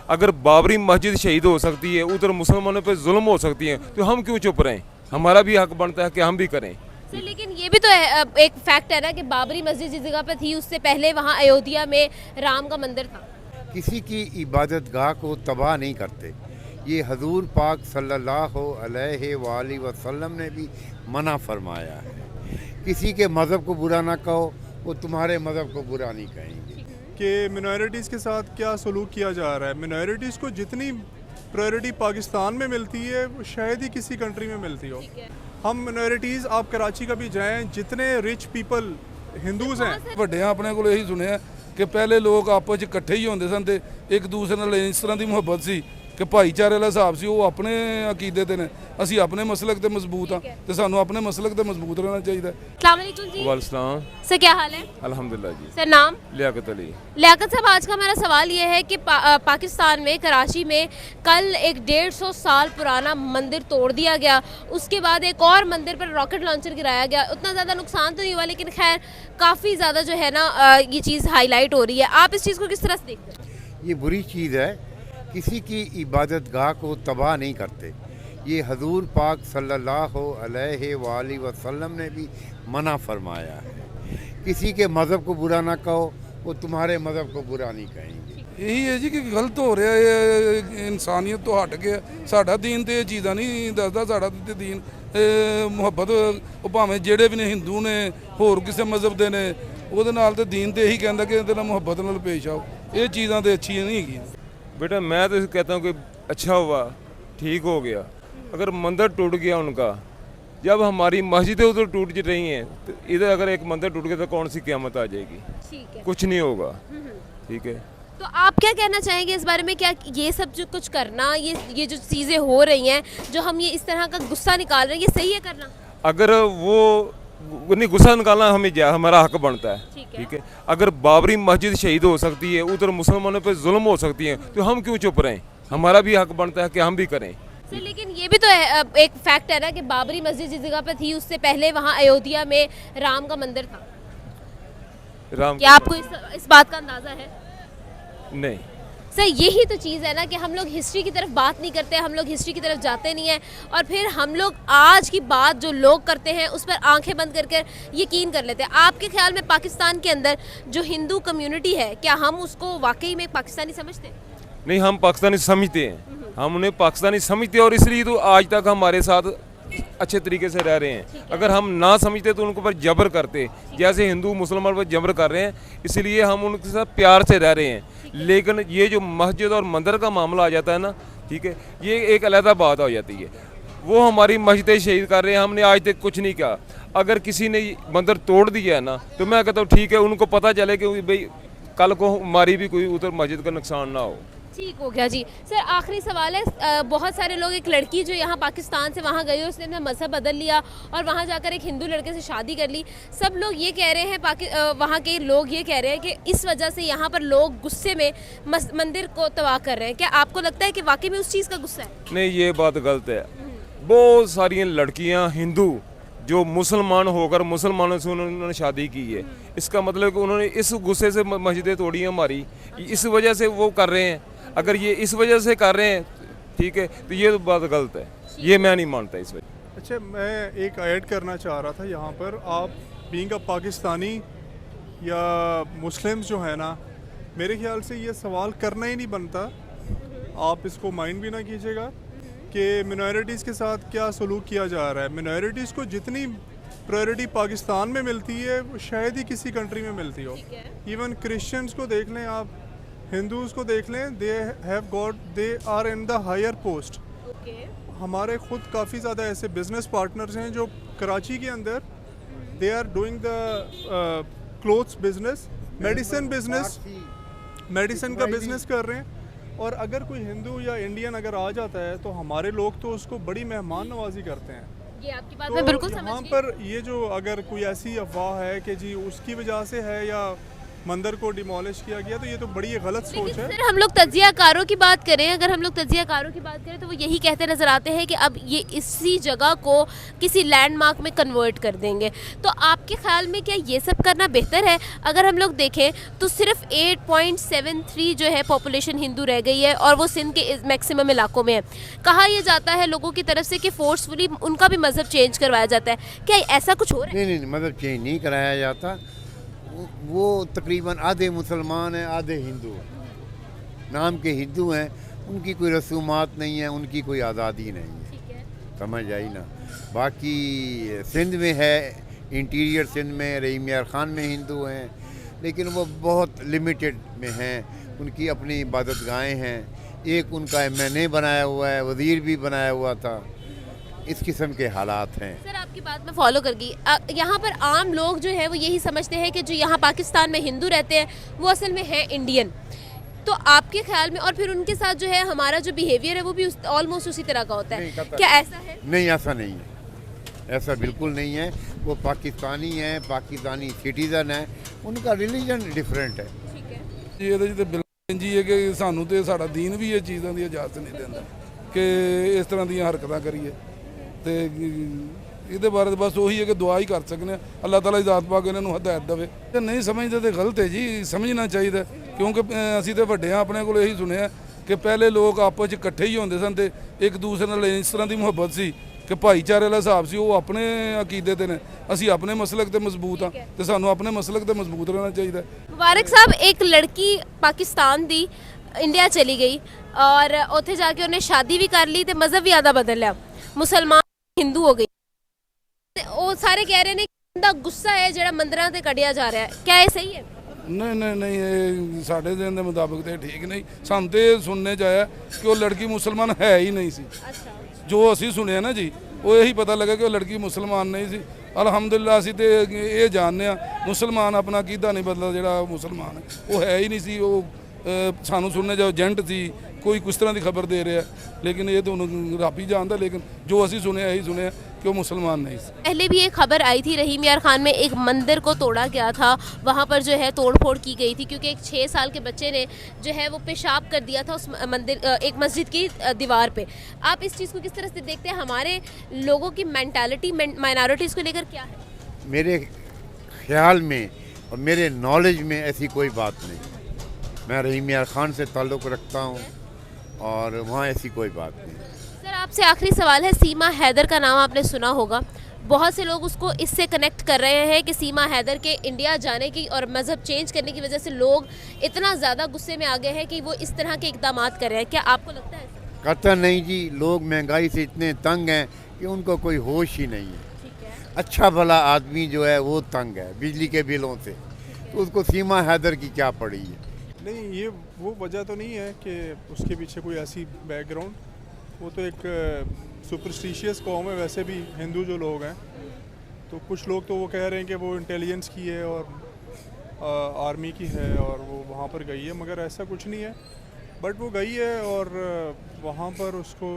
अगर बाबरी मस्जिद शहीद हो सकती है, उधर मुसलमानों पे जुल्म हो सकती है, तो हम क्यों चुप रहें? हमारा भी हक बनता है कि हम भी करें। सर लेकिन ये भी तो एक फैक्ट है ना कि बाबरी मस्जिद जिस जगह पे थी उससे पहले वहाँ अयोध्या में राम का मंदिर था। किसी की इबादत गाह को तबाह नहीं करते। ये हजूर पाक सल्लल्लाहु अलैहि वसल्लम ने भी मना फरमाया है। किसी के मज़हब को बुरा ना कहो, वो तुम्हारे मज़हब को बुरा नहीं कहेंगे। कि मिनॉरिटीज़ के साथ क्या सलूक किया जा रहा है। मिनॉरिटीज़ को जितनी प्रायोरिटी पाकिस्तान में मिलती है वो शायद ही किसी कंट्री में मिलती हो। हम मिनॉरिटीज़, आप कराची का भी जाएं, जितने रिच पीपल हिंदूज़ हैं, ਵੱਡਿਆਂ ਆਪਣੇ ਕੋਲ ਇਹੀ ਸੁਣਿਆ ਕਿ ਪਹਿਲੇ ਲੋਕ ਆਪਸ ਵਿੱਚ ਇਕੱਠੇ ਹੀ ਹੁੰਦੇ ਸਨ ਤੇ ਇੱਕ ਦੂਸਰੇ ਨਾਲ ਇਸ ਤਰ੍ਹਾਂ ਦੀ ਮੁਹੱਬਤ ਸੀ ਕਿ ਭਾਈਚਾਰੇ ਵਾਲਾ ਹਿਸਾਬ ਸੀ। ਉਹ ਆਪਣੇ ਅਕੀਦੇ ਤੇ ਨੇ, ਅਸੀਂ ਆਪਣੇ ਮਸਲਕ ਤੇ ਮਜ਼ਬੂਤ ਆ ਤੇ ਸਾਨੂੰ ਆਪਣੇ ਮਸਲਕ ਤੇ ਮਜ਼ਬੂਤ ਰਹਿਣਾ ਚਾਹੀਦਾ। अस्सलाम वालेकुम जी। वालेकुम सर क्या हाल है? अल्हम्दुलिल्लाह जी। सर नाम? लियाकत अली। लियाकत साहब, आज का मेरा सवाल ये है कि पाकिस्तान में कराची में कल एक 150 साल पुराना मंदिर तोड़ दिया गया, उसके बाद एक और मंदिर पर रॉकेट लॉन्चर गिराया गया। उतना ज़्यादा नुकसान तो नहीं हुआ, लेकिन खैर काफ़ी ज़्यादा जो है ना ये चीज़ हाईलाइट हो रही है। आप इस चीज़ को किस तरह से देखते हैं? ये बुरी चीज़ है। किसी की इबादत गाह को तबाह नहीं करते। ये हजूर पाक सल्लल्लाहु अलैहि वसल्लम ने भी मना फरमाया है। किसी के मज़हब को बुरा ना कहो, वो तुम्हारे मज़हब को बुरा नहीं कहेंगे। ਇਹੀ ਹੈ ਜੀ ਕਿ ਗਲਤ ਹੋ ਰਿਹਾ ਹੈ, ਇਨਸਾਨੀਅਤ ਤੋਂ ਹਟ ਗਿਆ। ਸਾਡਾ ਦੀਨ ਤੇ ਇਹ ਚੀਜ਼ਾਂ ਨਹੀਂ ਦੱਸਦਾ। ਸਾਡਾ ਤੇ ਦੀਨ ਮੁਹੱਬਤ, ਉਹ ਭਾਵੇਂ ਜਿਹੜੇ ਵੀ ਨੇ, ਹਿੰਦੂ ਨੇ, ਹੋਰ ਕਿਸੇ ਮਜ਼ਹਬ ਦੇ ਨੇ, ਉਹਦੇ ਨਾਲ ਤੇ ਦੀਨ ਤੇ ਇਹੀ ਕਹਿੰਦਾ ਕਿ ਇਹਦੇ ਨਾਲ ਮੁਹੱਬਤ ਨਾਲ ਪੇਸ਼ ਆਓ। ਇਹ ਚੀਜ਼ਾਂ ਤੇ ਅੱਛੀਆਂ नहीं ਹੈਗੀਆਂ। बेटा मैं तो कहता हूँ कि अच्छा हुआ, ठीक हो गया। अगर मंदिर टूट गया उनका, जब हमारी मस्जिदें उधर टूट रही हैं, तो इधर अगर एक मंदिर टूट गया तो कौन सी क़यामत आ जाएगी? ठीक है। कुछ नहीं होगा। ठीक है। तो आप क्या कहना चाहेंगे इस बारे में? क्या ये सब जो कुछ करना, ये जो चीज़ें हो रही हैं, जो हम ये इस तरह का गुस्सा निकाल रहे हैं, ये सही है करना? अगर वो नहीं, गुस्सा निकालना हमें हमारा हक बनता है। ठीक है। अगर बाबरी मस्जिद शहीद हो सकती है, उधर मुसलमानों पे जुल्म हो सकती है, तो हम क्यों चुप रहें? हमारा भी हक बनता है कि हम भी करें। सर लेकिन ये भी तो एक फैक्ट है ना कि बाबरी मस्जिद जिस जगह पे थी उससे पहले वहाँ अयोध्या में राम का मंदिर था। राम क्या आपको इस बात का अंदाज़ा है? नहीं। सर यही तो चीज़ है ना कि हम लोग हिस्ट्री की तरफ बात नहीं करते, हम लोग हिस्ट्री की तरफ जाते नहीं हैं, और फिर हम लोग आज की बात जो लोग करते हैं उस पर आंखें बंद करके यकीन कर लेते हैं। आपके ख्याल में पाकिस्तान के अंदर जो हिंदू कम्युनिटी है, क्या हम उसको वाकई में पाकिस्तानी समझते हैं? नहीं, हम पाकिस्तानी समझते हैं। हम उन्हें पाकिस्तानी समझते हैं और इसलिए तो आज तक हमारे साथ अच्छे तरीके से रह रहे हैं। अगर हम ना समझते तो उनके ऊपर जबर करते, जैसे हिंदू मुसलमान पर जबर कर रहे हैं, इसलिए हम उनके साथ प्यार से रह रहे हैं। लेकिन ये जो मस्जिद और मंदिर का मामला आ जाता है ना, ठीक है, ये एक अलग बात हो जाती है। वो हमारी मस्जिदें शहीद कर रहे हैं, हमने आज तक कुछ नहीं किया। अगर किसी ने मंदिर तोड़ दिया है ना, तो मैं कहता हूँ ठीक है, उनको पता चले कि भाई कल को हमारी भी कोई उधर मस्जिद का नुकसान ना हो। ठीक हो गया जी। सर आखिरी सवाल है, बहुत सारे लोग, एक लड़की जो यहाँ पाकिस्तान से वहाँ गई, उसने अपना मज़हब बदल लिया और वहाँ जाकर एक हिंदू लड़के से शादी कर ली। सब लोग ये कह रहे हैं, वहाँ के लोग ये कह रहे हैं कि इस वजह से यहाँ पर लोग गुस्से में मंदिर को तबाह कर रहे हैं। क्या आपको लगता है कि वाकई में उस चीज़ का गुस्सा है? नहीं, ये बात गलत है। बहुत सारी लड़कियाँ हिंदू जो मुसलमान होकर मुसलमानों से उन्होंने शादी की है, इसका मतलब कि उन्होंने इस गुस्से से मस्जिदें तोड़ी हैं हमारी, इस वजह से वो कर रहे हैं। अगर ये इस वजह से कर रहे हैं, ठीक है, तो ये तो बात गलत है, ये मैं नहीं मानता इस वजह। अच्छा, मैं एक ऐड करना चाह रहा था यहाँ पर। आप बीइंग अ पाकिस्तानी या मुस्लिम्स जो है ना, मेरे ख्याल से ये सवाल करना ही नहीं बनता। आप इसको माइंड भी ना कीजिएगा कि मिनॉरिटीज़ के साथ क्या सलूक किया जा रहा है। मिनॉरिटीज़ को जितनी प्रायोरिटी पाकिस्तान में मिलती है वो शायद ही किसी कंट्री में मिलती हो। इवन क्रिश्चियंस को देख लें आप, हिंदूज़ को देख लें, they are in the higher post. हमारे खुद काफ़ी ज़्यादा ऐसे बिजनेस पार्टनर्स हैं जो कराची के अंदर they are doing the clothes business, medicine का बिजनेस कर रहे हैं। और अगर कोई हिंदू या इंडियन अगर आ जाता है तो हमारे लोग तो उसको बड़ी मेहमान नवाजी करते हैं। ये आपकी बात तो मैं बिल्कुल समझ यहाँ गई। पर ये जो अगर कोई ऐसी अफवाह है कि जी उसकी वजह से है या मंदिर को डिमोलिश किया गया, तो ये तो बड़ी गलत सोच है। सर हम लोग तज्जियाकारों की बात करें, अगर हम लोग तज्जियाकारों की बात करें तो वो यही कहते नजर आते हैं कि अब ये इसी जगह को किसी लैंडमार्क में कन्वर्ट कर देंगे। तो आपके ख्याल में क्या ये सब करना बेहतर है? अगर हम लोग देखें तो सिर्फ 8.73 जो है पॉपुलेशन हिंदू रह गई है और वो सिंध के मैक्सिमम इलाकों में है। कहा यह जाता है लोगों की तरफ से कि फोर्सफुली उनका भी मजहब चेंज करवाया जाता है, क्या ऐसा कुछ हो रहा है? नहीं, मज़हब चेंज नहीं कराया जाता। वो तकरीबन आधे मुसलमान हैं, आधे हिंदू हैं। नाम के हिंदू हैं, उनकी कोई रसूमात नहीं है, उनकी कोई आज़ादी नहीं है। ठीक है। समझ आई ना। बाकी सिंध में है, इंटीरियर सिंध में रहीम यार ख़ान में हिंदू हैं, लेकिन वो बहुत लिमिटेड में हैं। उनकी अपनी इबादत गाहें हैं। एक उनका MNA बनाया हुआ है, वज़ीर भी बनाया हुआ था। इस किस्म के हालात हैं। सर आपकी बात मैं फॉलो कर गई। यहाँ पर आम लोग जो है वो यही समझते हैं कि जो यहाँ पाकिस्तान में हिंदू रहते हैं वो असल में है इंडियन। तो आपके ख्याल में, और फिर उनके साथ जो है हमारा जो बिहेवियर है वो भी ऑलमोस्ट उसी तरह का होता है, क्या ऐसा है? नहीं, ऐसा नहीं है, ऐसा बिल्कुल नहीं है। वो पाकिस्तानी हैं, पाकिस्तानी सिटीज़न हैं, उनका रिलीजन डिफरेंट है। ठीक है। ਜੀ ਇਹਦੇ 'ਚ ਤੇ ਬਿਲਕੁਲ ਜੀ ਹੈ ਕਿ ਸਾਨੂੰ ਤੇ ਸਾਡਾ ਦੀਨ ਵੀ ਇਹ ਚੀਜ਼ਾਂ ਦੀ ਇਜਾਜ਼ਤ ਨਹੀਂ ਦਿੰਦਾ ਕਿ ਇਸ ਤਰ੍ਹਾਂ ਦੀਆਂ ਹਰਕਤਾਂ ਕਰੀਏ ਤੇ ਇਹਦੇ ਬਾਰੇ ਬਸ ਉਹੀ ਹੈ ਕਿ ਦੁਆ ਹੀ ਕਰ ਸਕਨੇ ਆ, ਅੱਲਾਹ ਤਾਲਾ ਜ਼ਾਤ ਪਾਕ ਇਹਨਾਂ ਨੂੰ ਹਦਾਇਤ ਦੇਵੇ। ਜੇ ਨਹੀਂ ਸਮਝਦੇ ਤੇ ਗਲਤ ਹੈ ਜੀ, ਸਮਝਣਾ ਚਾਹੀਦਾ ਕਿਉਂਕਿ ਅਸੀਂ ਤੇ ਵੱਡੇ ਆ, ਆਪਣੇ ਕੋਲ ਇਹੀ ਸੁਣਿਆ ਕਿ ਪਹਿਲੇ ਲੋਕ ਆਪਸ 'ਚ ਇਕੱਠੇ ਹੀ ਹੁੰਦੇ ਸਨ ਤੇ ਇੱਕ ਦੂਸਰੇ ਨਾਲ ਇਸ ਤਰ੍ਹਾਂ ਦੀ ਮੁਹੱਬਤ ਸੀ ਕਿ ਭਾਈਚਾਰੇ ਵਾਲਾ ਹਿਸਾਬ ਸੀ। ਉਹ ਆਪਣੇ ਅਕੀਦੇ ਤੇ ਨੇ, ਅਸੀਂ ਆਪਣੇ ਮਸਲਕ ਤੇ ਮਜ਼ਬੂਤ ਆ ਤੇ ਸਾਨੂੰ ਆਪਣੇ ਮਸਲਕ ਤੇ ਮਜ਼ਬੂਤ ਰਹਿਣਾ ਚਾਹੀਦਾ। मुबारक साहब, एक लड़की पाकिस्तान दी इंडिया चली गई और उत्थे जाके उन्हें शादी भी कर ली ते मजहब भी आधा बदल लिया, मुसलमान हिंदू हो गई। ते वो सारे कह रहे हैं कि उनका गुस्सा है ਜਿਹੜਾ ਮੰਦਰਾਂ ਤੇ ਕੱਢਿਆ ਜਾ ਰਿਹਾ ਹੈ, क्या ये सही है? ਨਹੀਂ ਇਹ ਸਾਡੇ ਦਿਨ ਦੇ ਮੁਤਾਬਕ ਤੇ ਠੀਕ ਨਹੀਂ। ਸਾਨੂੰ ਤੇ ਸੁਣਨੇ ਚ ਆਇਆ ਕਿ ਉਹ ਲੜਕੀ ਮੁਸਲਮਾਨ ਹੈ ਹੀ ਨਹੀਂ ਸੀ। अच्छा। ਜੋ ਅਸੀਂ ਸੁਣਿਆ ਨਾ ਜੀ, ਉਹ ਇਹੀ ਪਤਾ ਲੱਗਾ ਕਿ ਉਹ ਲੜਕੀ ਮੁਸਲਮਾਨ ਨਹੀਂ ਸੀ। ਅਲਹਮਦੁਲਿਲਾ ਅਸੀਂ ਤੇ ਇਹ ਜਾਣਦੇ ਆ ਮੁਸਲਮਾਨ ਆਪਣਾ ਅਕੀਦਾ ਨਹੀਂ ਬਦਲਦਾ, ਜਿਹੜਾ ਮੁਸਲਮਾਨ ਹੈ ਉਹ ਹੈ ਹੀ ਨਹੀਂ ਸੀ। ਉਹ ਸਾਨੂੰ ਸੁਣਨੇ ਜਾਓ ਏਜੰਟ ਸੀ, ਕੋਈ ਕਿਸ ਤਰ੍ਹਾਂ ਦੀ ਖਬਰ ਦੇ ਰਿਹਾ, लेकिन ये तो रब ही जानता। लेकिन जो असी सुने यही सुने कि वो मुसलमान नहीं। पहले भी एक खबर आई थी, रहीम यार खान में एक मंदिर को तोड़ा गया था, वहाँ पर जो है तोड़ फोड़ की गई थी क्योंकि एक 6 साल के बच्चे ने जो है वो पेशाब कर दिया था उस मंदिर एक मस्जिद की दीवार पे। आप इस चीज़ को किस तरह से देखते हैं? हमारे लोगों की मेंटालिटी माइनॉरिटीज़ को लेकर क्या है? मेरे ख्याल में और मेरे नॉलेज में ऐसी कोई बात नहीं। मैं रहीम यार ख़ान से ताल्लुक़ रखता हूँ और वहाँ ऐसी कोई बात नहीं। सर आपसे आखिरी सवाल है, सीमा हैदर का नाम आपने सुना होगा, बहुत से लोग उसको इससे कनेक्ट कर रहे हैं कि सीमा हैदर के इंडिया जाने की और मज़हब चेंज करने की वजह से लोग इतना ज़्यादा गुस्से में आ गए हैं कि वो इस तरह के इक़दाम कर रहे हैं। क्या आपको लगता है? कतई नहीं जी, लोग महंगाई से इतने तंग हैं कि उनको कोई होश ही नहीं है। ठीक है। अच्छा भला आदमी जो है वो तंग है बिजली के बिलों से, तो उसको सीमा हैदर की क्या पड़ी है? नहीं, ये वो वजह तो नहीं है कि उसके पीछे कोई ऐसी बैकग्राउंड। वो तो एक सुपरस्टिशियस कौम है वैसे भी, हिंदू जो लोग हैं। तो कुछ लोग तो वो कह रहे हैं कि वो इंटेलिजेंस की है और आर्मी की है और वो वहाँ पर गई है, मगर ऐसा कुछ नहीं है। बट वो गई है और वहाँ पर उसको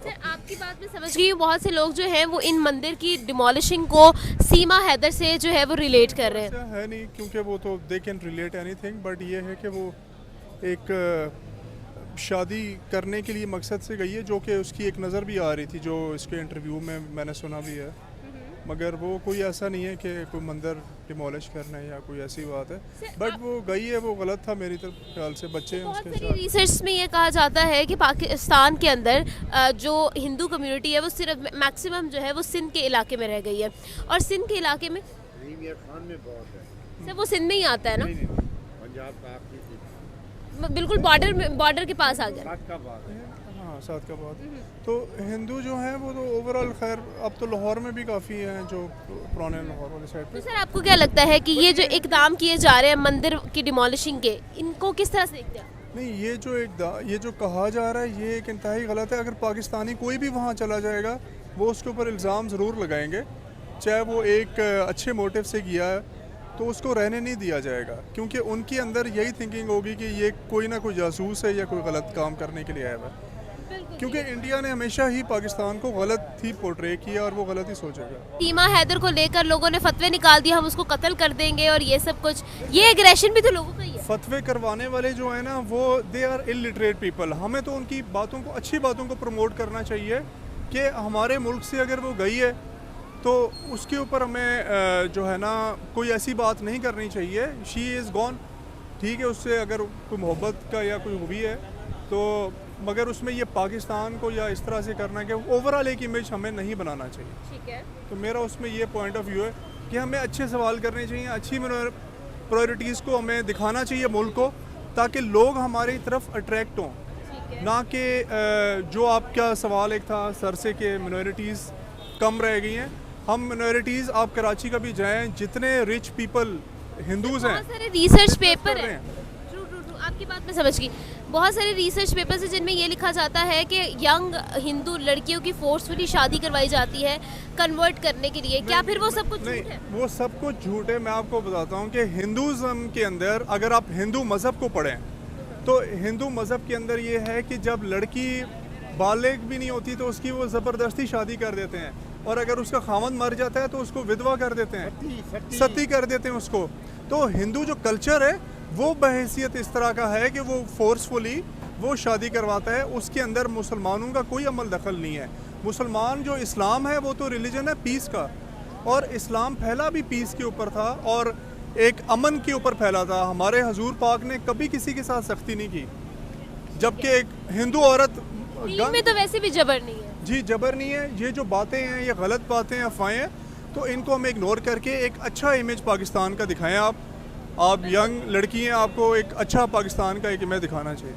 सर आपकी बात में समझ गई हूँ, बहुत से लोग जो हैं वो इन मंदिर की डिमोलिशिंग को सीमा हैदर से जो है वो रिलेट कर रहे हैं। ऐसा है नहीं, क्योंकि वो तो they can relate anything. But ये है कि वो एक शादी करने के लिए मकसद से गई है, जो कि उसकी एक नज़र भी आ रही थी, जो इसके इंटरव्यू में मैंने सुना भी है। मगर वो कोई ऐसा नहीं है कि कोई मंदिर डिमोलिश करना है या कोई ऐसी बात है। बट वो गई है, वो गलत था मेरी ख्याल से। बच्चे हैं बहुत उसके सारी साथ। रिसर्च में ये कहा जाता है कि पाकिस्तान के अंदर जो हिंदू कम्युनिटी है वो सिर्फ मैक्सिमम जो है वो सिंध के इलाके में रह गई है, और सिंध के इलाके में रहीम यार ख़ान में बहुत है। सर वो सिंध में ही आता है ना, पंजाब का आखिरी बिल्कुल बॉर्डर के पास आ गया। साथ का बात है। हाँ, साथ का बात। तो हिंदू जो हैं वो तो ओवरऑल, खैर अब तो लाहौर में भी काफ़ी हैं जो पुराने लाहौर वाली साइड तो पे। सर आपको क्या लगता है कि ये जो इकदाम किए जा रहे हैं मंदिर की डिमोलिशिंग के, इनको किस तरह से देखते हैं? नहीं, ये जो कहा जा रहा है ये एक इंतहाई गलत है। अगर पाकिस्तानी कोई भी वहाँ चला जाएगा वो उसके ऊपर इल्ज़ाम ज़रूर लगाएंगे, चाहे वो एक अच्छे मोटिव से किया है, तो उसको रहने नहीं दिया जाएगा। क्योंकि उनके अंदर यही थिंकिंग होगी कि ये कोई ना कोई जासूस है या कोई गलत काम करने के लिए आया है। क्योंकि इंडिया ने हमेशा ही पाकिस्तान को गलत ही पोर्ट्रे किया और वो गलत ही सोचेगा। सीमा हैदर को लेकर लोगों ने फतवे निकाल दिया, हम उसको कत्ल कर देंगे और ये सब कुछ, ये एग्रेशन भी तो लोगों का ही है। फतवे करवाने वाले जो है ना वो दे आर इलिटरेट पीपल। हमें तो उनकी बातों को, अच्छी बातों को प्रमोट करना चाहिए कि हमारे मुल्क से अगर वो गई है तो उसके ऊपर हमें जो है ना कोई ऐसी बात नहीं करनी चाहिए। शी इज़ गॉन, ठीक है, उससे अगर कोई मोहब्बत का या कोई हुई है तो, मगर उसमें ये पाकिस्तान को या इस तरह से करना कि ओवरऑल एक इमेज हमें नहीं बनाना चाहिए। ठीक है, तो मेरा उसमें ये पॉइंट ऑफ व्यू है कि हमें अच्छे सवाल करने चाहिए, अच्छी प्रायोरिटीज़ को हमें दिखाना चाहिए मुल्क को, ताकि लोग हमारी तरफ अट्रैक्ट हों, ना कि जो आपका सवाल एक था सर से कि मिनॉरिटीज़ कम रह गई हैं। हम मिनॉरिटीज़, आप कराची का भी जाएँ, जितने रिच पीपल हिंदूज़ हैं, बहुत सारे रिसर्च पेपर कर रहे हैं। हैं। ट्रू, आपकी बात मैं समझ गई। बहुत सारे रिसर्च पेपर्स हैं जिनमें ये लिखा जाता है कि यंग हिंदू लड़कियों की फोर्सफुली शादी करवाई जाती है कन्वर्ट करने के लिए। क्या फिर वो सब कुछ झूठ है? वो सब कुछ झूठ है। मैं आपको बताता हूँ कि हिंदुज़म के अंदर अगर आप हिंदू मज़हब को पढ़ें तो हिंदू मज़हब के अंदर ये है कि जब लड़की बालिग भी नहीं होती तो उसकी वो ज़बरदस्ती शादी कर देते हैं, और अगर उसका खामन मर जाता है तो उसको विधवा कर देते हैं, सती कर देते हैं उसको। तो हिंदू जो कल्चर है वो बहैसियत इस तरह का है कि वो फोर्सफुली वो शादी करवाता है। उसके अंदर मुसलमानों का कोई अमल दखल नहीं है। मुसलमान जो इस्लाम है वो तो रिलीजन है पीस का, और इस्लाम फैला भी पीस के ऊपर था और एक अमन के ऊपर फैला था। हमारे हजूर पाक ने कभी किसी के साथ सख्ती नहीं की, जबकि एक हिंदू औरत दीन में तो वैसे भी जबर नहीं है। जी जबर नहीं है। ये जो बातें हैं, ये गलत बातें हैं, अफवाहें हैं, तो इनको हम इग्नोर करके एक अच्छा इमेज पाकिस्तान का दिखाएं। आप यंग लड़की हैं, आपको एक अच्छा पाकिस्तान का एक इमेज दिखाना चाहिए।